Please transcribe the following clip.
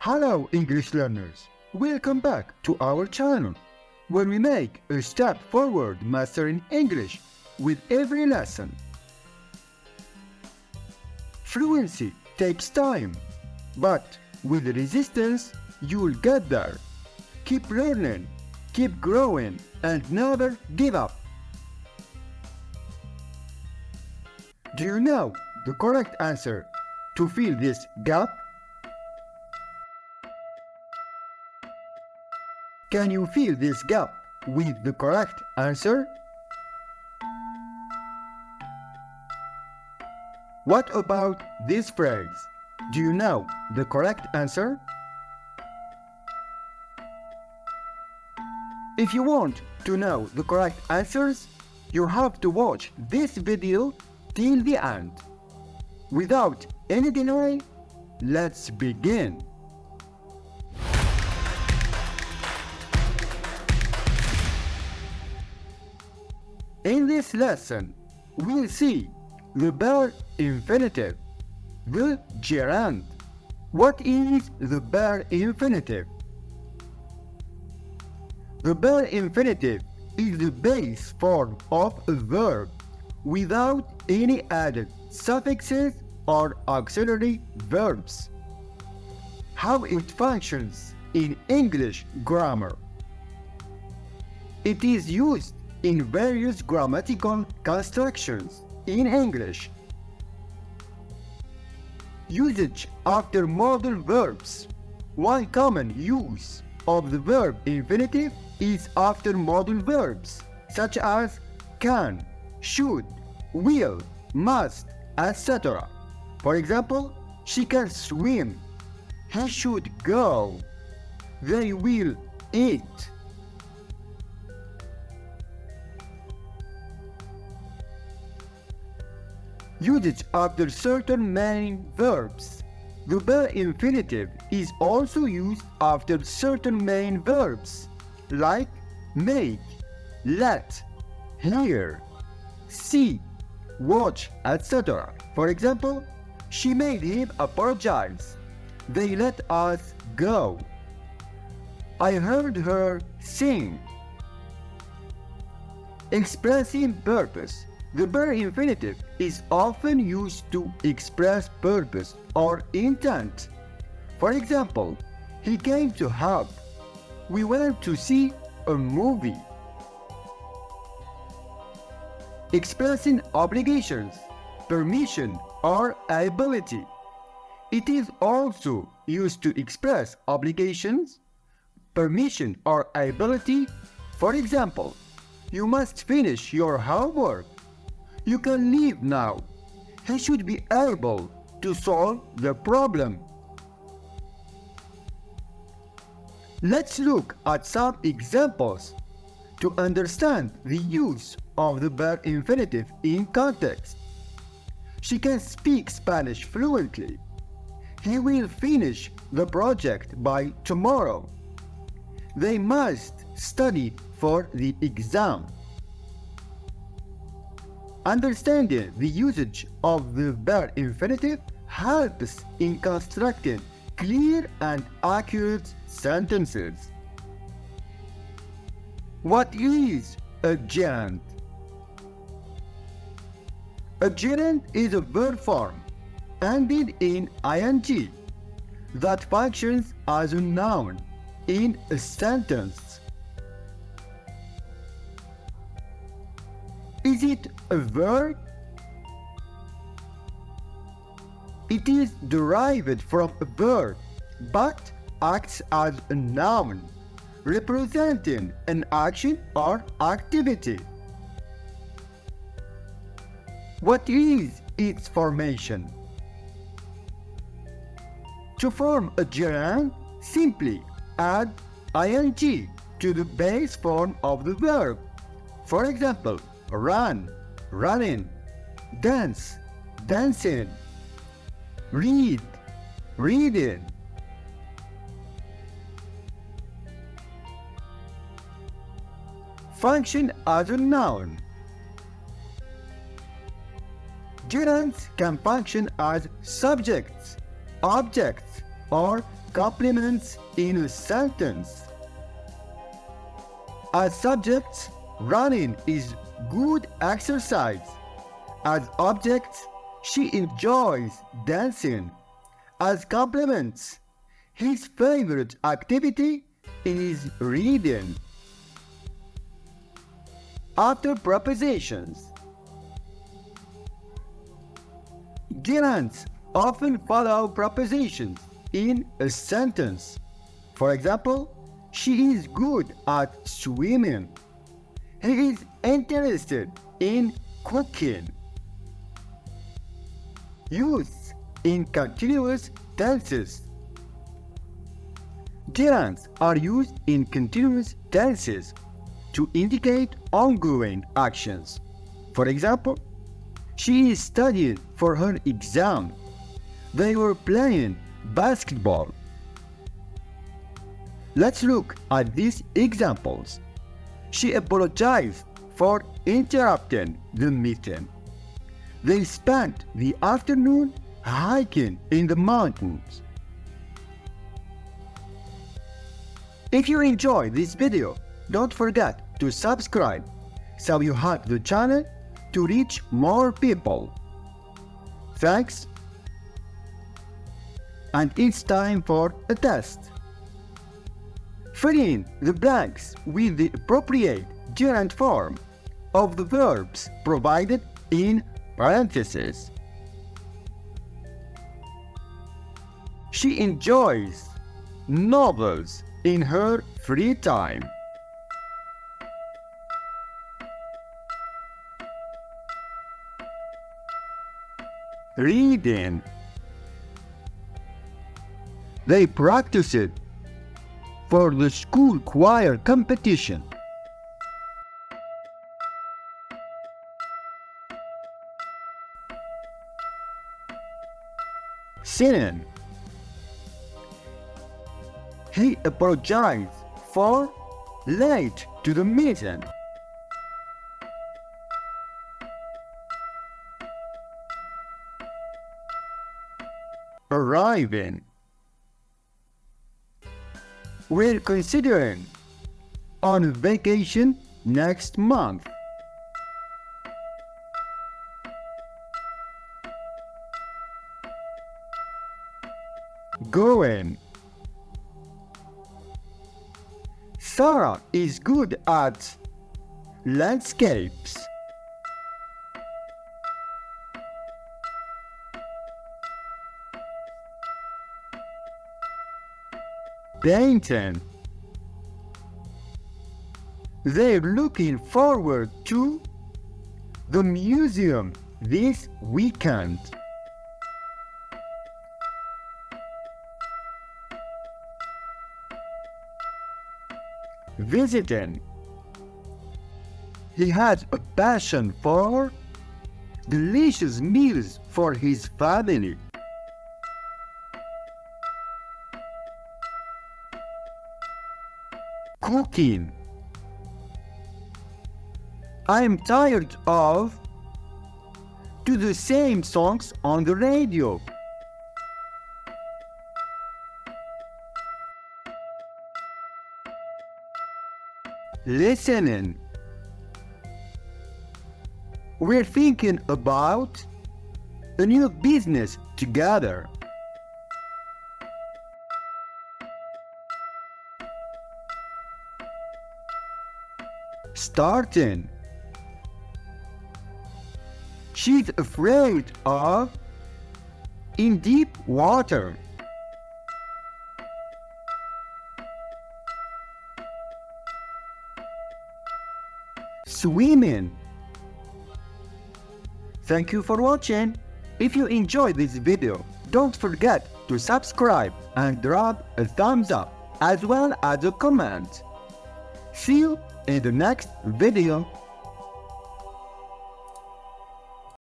Hello English learners, welcome back to our channel, where we make a step forward mastering English with every lesson. Fluency takes time, but with resistance you'll get there. Keep learning, keep growing, and never give up. Do you know the correct answer to fill this gap? Can you fill this gap with the correct answer? What about this phrase? Do you know the correct answer? If you want to know the correct answers, you have to watch this video till the end. Without any delay, let's begin. In this lesson, we'll see the bare infinitive, the gerund. What is the bare infinitive? The bare infinitive is the base form of a verb without any added suffixes or auxiliary verbs. How it functions in English grammar. It is used in various grammatical constructions in English. Usage after modal verbs. One common use of the verb infinitive is after modal verbs such as can, should, will, must, etc. For example, she can swim, he should go, they will eat. Usage after certain main verbs. The bare infinitive is also used after certain main verbs like make, let, hear, see, watch, etc. For example, she made him apologize. They let us go. I heard her sing. Expressing purpose. The bare infinitive is often used to express purpose or intent. For example, he came to help. We went to see a movie. Expressing obligations, permission, or ability. It is also used to express obligations, permission, or ability. For example, you must finish your homework. You can leave now. He should be able to solve the problem. Let's look at some examples to understand the use of the bare infinitive in context. She can speak Spanish fluently. He will finish the project by tomorrow. They must study for the exam. Understanding the usage of the bare infinitive helps in constructing clear and accurate sentences. What is a gerund? A gerund is a verb form ended in ing that functions as a noun in a sentence. Is it a verb? It is derived from a verb, but acts as a noun, representing an action or activity. What is its formation? To form a gerund, simply add ing to the base form of the verb. For example, run, running, dance, dancing, read, reading. Function as a noun. Gerunds can function as subjects, objects, or complements in a sentence. As subjects, running is good exercise. As objects, she enjoys dancing. As complements, his favorite activity is reading. After prepositions, gerunds often follow prepositions in a sentence. For example, she is good at swimming. He is interested in cooking. Used in continuous tenses. Gerunds are used in continuous tenses to indicate ongoing actions. For example, she is studying for her exam. They were playing basketball. Let's look at these examples. She apologized for interrupting the meeting. They spent the afternoon hiking in the mountains. If you enjoy this video, don't forget to subscribe so you help the channel to reach more people. Thanks. And it's time for a test. Fill in the blanks with the appropriate gerund form of the verbs provided in parentheses. She enjoys novels in her free time. Reading. They practice it for the school choir competition. Singing. He apologized for late to the meeting. Arriving. We're considering on vacation next month. Going. Sarah is good at landscapes. Painting. They're looking forward to the museum this weekend. Visiting. He has a passion for delicious meals for his family. Cooking. I'm tired of the same songs on the radio. Listening. We're thinking about a new business together. Starting. She's afraid of in deep water. Swimming. Thank you for watching. If you enjoyed this video, don't forget to subscribe and drop a thumbs up as well as a comment. See you in the next video.